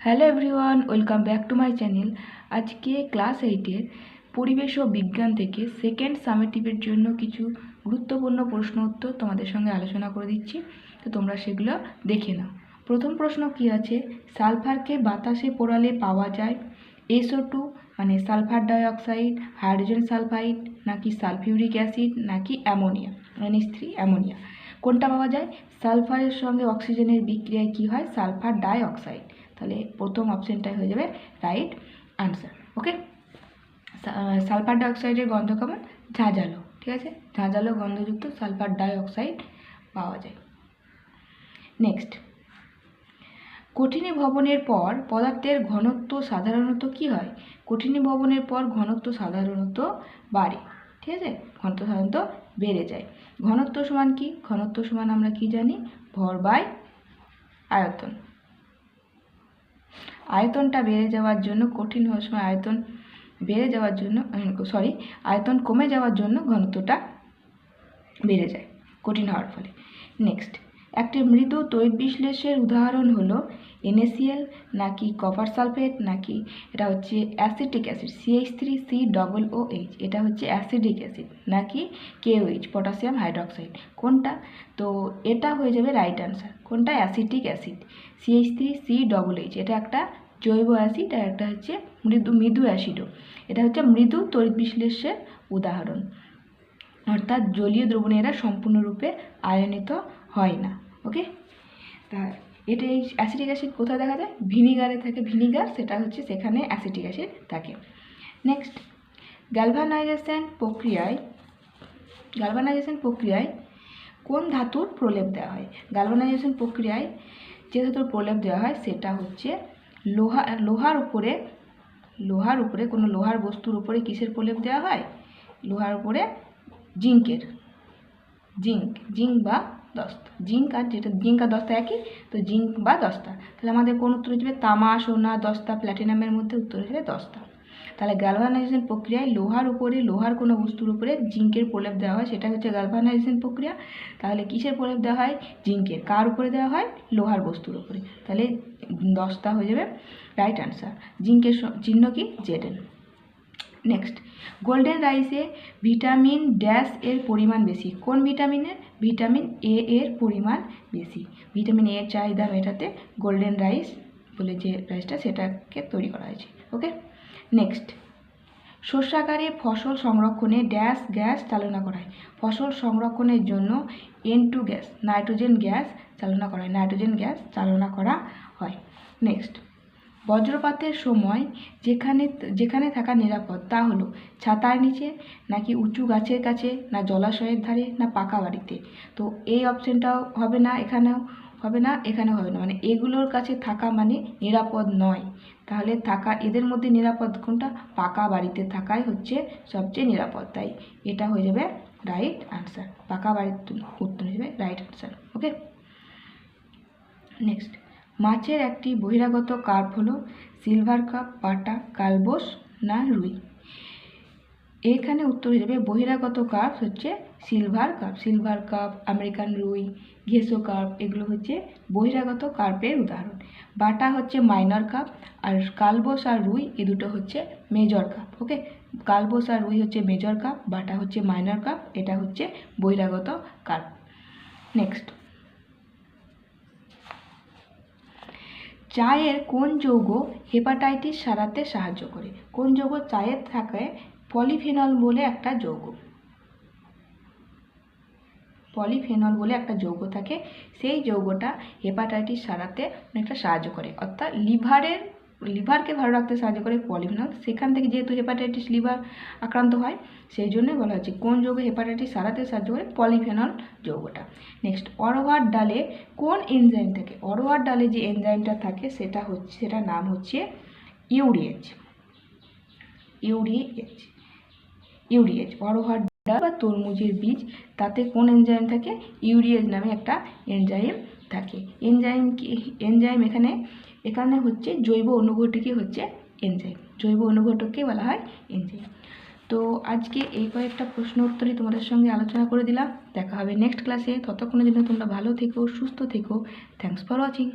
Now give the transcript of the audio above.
Hello everyone, welcome back to my channel. আজকে class 8-এর পরিবেশ ও বিজ্ঞান থেকে সেকেন্ড সামেটিভের জন্য কিছু গুরুত্বপূর্ণ প্রশ্ন উত্তর তোমাদের সঙ্গে আলোচনা করে দিচ্ছি, তো তোমরা সেগুলো দেখে নাও। প্রথম প্রশ্ন কি আছে, সালফারকে বাতাসে পোড়ালে পাওয়া যায় SO2 মানে সালফার ডাইঅক্সাইড, হাইড্রোজেন সালফাইড, নাকি সালফিউরিক অ্যাসিড, নাকি অ্যামোনিয়া NH3 অ্যামোনিয়া। কোনটা পাওয়া যায়? সালফারের সঙ্গে অক্সিজেনের বিক্রিয়ায় কি হয়? Sulphur dioxide. তাহলে প্রথম অপশনটাই হয়ে যাবে রাইট আনসার। ওকে, সালফার ডাইঅক্সাইডের গন্ধ কেমন? ঝাঁঝালো। ঠিক আছে, ঝাঁঝালো গন্ধযুক্ত সালফার ডাইঅক্সাইড পাওয়া যায়। নেক্সট, কঠিনীভবনের পর পদার্থের ঘনত্ব সাধারণত কি হয়? কঠিনীভবনের পর ঘনত্ব সাধারণত বাড়ে। ঠিক আছে, ঘনত্ব সাধারণত বেড়ে যায়। ঘনত্ব সমান কি? ঘনত্ব সমান আমরা কি জানি? ভর বাই আয়তন। আয়তনটা বেড়ে যাওয়ার জন্য কঠিন হওয়ার সময় আয়তন বেড়ে যাওয়ার জন্য আয়তন কমে যাওয়ার জন্য ঘনত্বটা বেড়ে যায় কঠিন হওয়ার ফলে। নেক্সট, একটি মৃদু তড়িৎ বিশ্লেষের উদাহরণ হলো NaCl, নাকি কপার সালফেট, নাকি এটা হচ্ছে অ্যাসিটিক অ্যাসিড CH3COOH, এটা হচ্ছে অ্যাসিডিক অ্যাসিড, নাকি KOH পটাশিয়াম হাইড্রোক্সাইড। কোনটা? তো এটা হয়ে যাবে রাইট আনসার। কোনটা? অ্যাসিটিক অ্যাসিড CH3COOH, এটা একটা জৈব অ্যাসিড আর একটা হচ্ছে মৃদু অ্যাসিডও। এটা হচ্ছে মৃদু তড়িৎ বিশ্লেষের উদাহরণ, অর্থাৎ জলীয় দ্রবণে এরা সম্পূর্ণরূপে আয়নিত হয় না। ওকে, তা এটা এই অ্যাসিটিক অ্যাসিড কোথায় দেখা যায়? ভিনিগারে থাকে। ভিনিগার সেটা হচ্ছে সেখানে অ্যাসিটিক অ্যাসিড থাকে। নেক্সট, গ্যালভানাইজেশন প্রক্রিয়ায় কোন ধাতুর প্রলেপ দেওয়া হয়? গ্যালভানাইজেশন প্রক্রিয়ায় যে ধাতুর প্রলেপ দেওয়া হয় সেটা হচ্ছে লোহার উপরে কোনো লোহার বস্তুর উপরে কিসের প্রলেপ দেওয়া হয়? লোহার উপরে জিঙ্ক বা দস্তা। জিঙ্ক আর দস্তা একই, তো জিঙ্ক বা দস্তা। তাহলে আমাদের কোন উত্তর হয়ে যাবে? তামা, সোনা, দস্তা, প্ল্যাটিনামের মধ্যে উত্তর হয়ে যাবে দস্তা। তাহলে গ্যালভানাইজেশন প্রক্রিয়ায় লোহার কোনো বস্তুর উপরে জিঙ্কের প্রলেপ দেওয়া হয়, সেটা হচ্ছে গ্যালভানাইজেশন প্রক্রিয়া। তাহলে কিসের প্রলেপ দেওয়া হয়? জিঙ্কের। কার উপরে দেওয়া হয়? লোহার বস্তুর উপরে। তাহলে দস্তা হয়ে যাবে রাইট আনসার। জিঙ্কের চিহ্ন কি? Zn। নেক্সট, গোল্ডেন রাইসে ভিটামিন ড্যাশ এর পরিমাণ বেশি। কোন ভিটামিনের? ভিটামিন A এর পরিমাণ বেশি। ভিটামিন A এর চাহিদা মেটাতে গোল্ডেন রাইস বলে যে রাইসটা সেটাকে তৈরি করা হয়েছে। ওকে, নেক্সট, শস্যাগারে ফসল সংরক্ষণে ড্যাশ গ্যাস চালনা করা হয়। ফসল সংরক্ষণের জন্য N2 গ্যাস, নাইট্রোজেন গ্যাস চালনা করা হয়। নেক্সট, বজ্রপাতের সময় যেখানে থাকা নিরাপদ তা হলো ছাতার নিচে, নাকি উঁচু গাছের কাছে, না জলাশয়ের ধারে, না পাকা বাড়িতে। তো এই অপশনটাও হবে না, এখানেও হবে না, মানে এগুলোর কাছে থাকা মানে নিরাপদ নয়। তাহলে এদের মধ্যে নিরাপদ কোনটা? পাকা বাড়িতে থাকাই হচ্ছে সবচেয়ে নিরাপদ। তাই এটা হয়ে যাবে রাইট আনসার। পাকা বাড়িতে উত্তর হয়ে যাবে রাইট আনসার। ওকে, নেক্সট, মাছের একটি বহিরাগত কার্প হলো সিলভার কাপ, বাটা, কালবোস, না রুই। এখানে উত্তর হয়ে যাবে বহিরাগত কার্প হচ্ছে সিলভার কাপ, আমেরিকান রুই, ঘেঁসো কার্প, এগুলো হচ্ছে বহিরাগত কার্পের উদাহরণ। বাটা হচ্ছে মাইনর কাপ, আর কালবোস আর রুই এ দুটো হচ্ছে মেজর কাপ। ওকে, কালবোস আর রুই হচ্ছে মেজর কাপ, বাটা হচ্ছে মাইনর কাপ, এটা হচ্ছে বহিরাগত কার্প। নেক্সট, চায়ের কোন যৌগ হেপাটাইটিস সারাতে সাহায্য করে? কোন যৌগ? চায়ের থাকে পলিফেনল বলে একটা যৌগ থাকে, সেই যৌগটা হেপাটাইটিস সারাতে অনেকটা সাহায্য করে, অর্থাৎ লিভারকে ভালো রাখতে সাহায্য করে পলিফেনল। সেখান থেকে যেহেতু হেপাটাইটিস লিভার আক্রান্ত হয়, সেই জন্যই বলা হচ্ছে কোন যৌগ হেপাটাইটিস সারাতে সাহায্য করে? পলিফেনল যৌগটা। নেক্সট, অরোয়ার ডালে কোন এনজাইম থাকে? অরোয়ার ডালে যে এনজাইমটা থাকে সেটার নাম হচ্ছে ইউরিয়েজ। অরোয়ার ডাল বা তরমুজের বীজ, তাতে কোন এনজাইম থাকে? ইউরিয়েজ নামে একটা এনজাইম থাকে। এনজাইম এখানে হচ্ছে জৈব অনুঘটকই হচ্ছে এনজাইম। জৈব অনুঘটককে বলা হয় এনজাইম। তো আজকে এই কয়েকটা প্রশ্ন উত্তরই তোমাদের সঙ্গে আলোচনা করে দিলাম। দেখা হবে নেক্সট ক্লাসে। ততক্ষণের জন্য তোমরা ভালো থেকো, সুস্থ থেকো। Thanks for watching.